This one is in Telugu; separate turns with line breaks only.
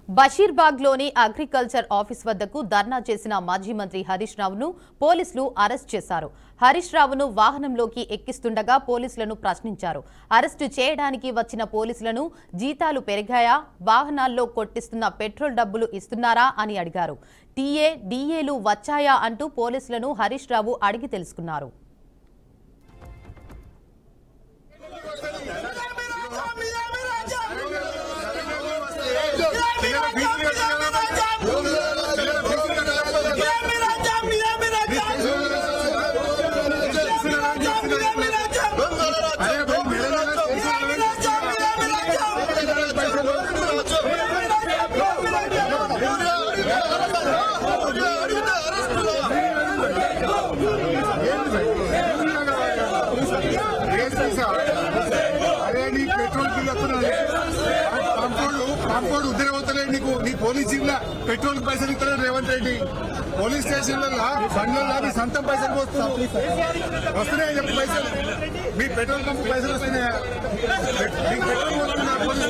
బషీర్బాగ్లోని అగ్రికల్చర్ ఆఫీస్ వద్దకు ధర్నా చేసిన మాజీ మంత్రి హరీష్ రావును పోలీసులు అరెస్ట్ చేశారు. హరీష్ రావును వాహనంలోకి ఎక్కిస్తుండగా పోలీసులను ప్రశ్నించారు. అరెస్టు చేయడానికి వచ్చిన పోలీసులను జీతాలు పెరిగాయా, వాహనాల్లో కొట్టిస్తున్న పెట్రోల్ డబ్బులు ఇస్తున్నారా అని అడిగారు. టీఏ, డీఏలు వచ్చాయా అంటూ పోలీసులను హరీష్ రావు అడిగి తెలుసుకున్నారు.
కాంపౌండ్ ఉద్యోగవుతలే నీ పోలీస్ జిల్లా పెట్రోల్ పైసలు ఇస్తలేదు రేవంత్ రెడ్డి. పోలీస్ స్టేషన్లలో బండ్లలో మీ సొంతం పైసలు వస్తున్నాయి చెప్పి పైసలు మీ పెట్రోల్ పంప్ పైసలు వస్తున్నాయా? మీకు పెట్రోల్ వస్తున్నా పోలీసు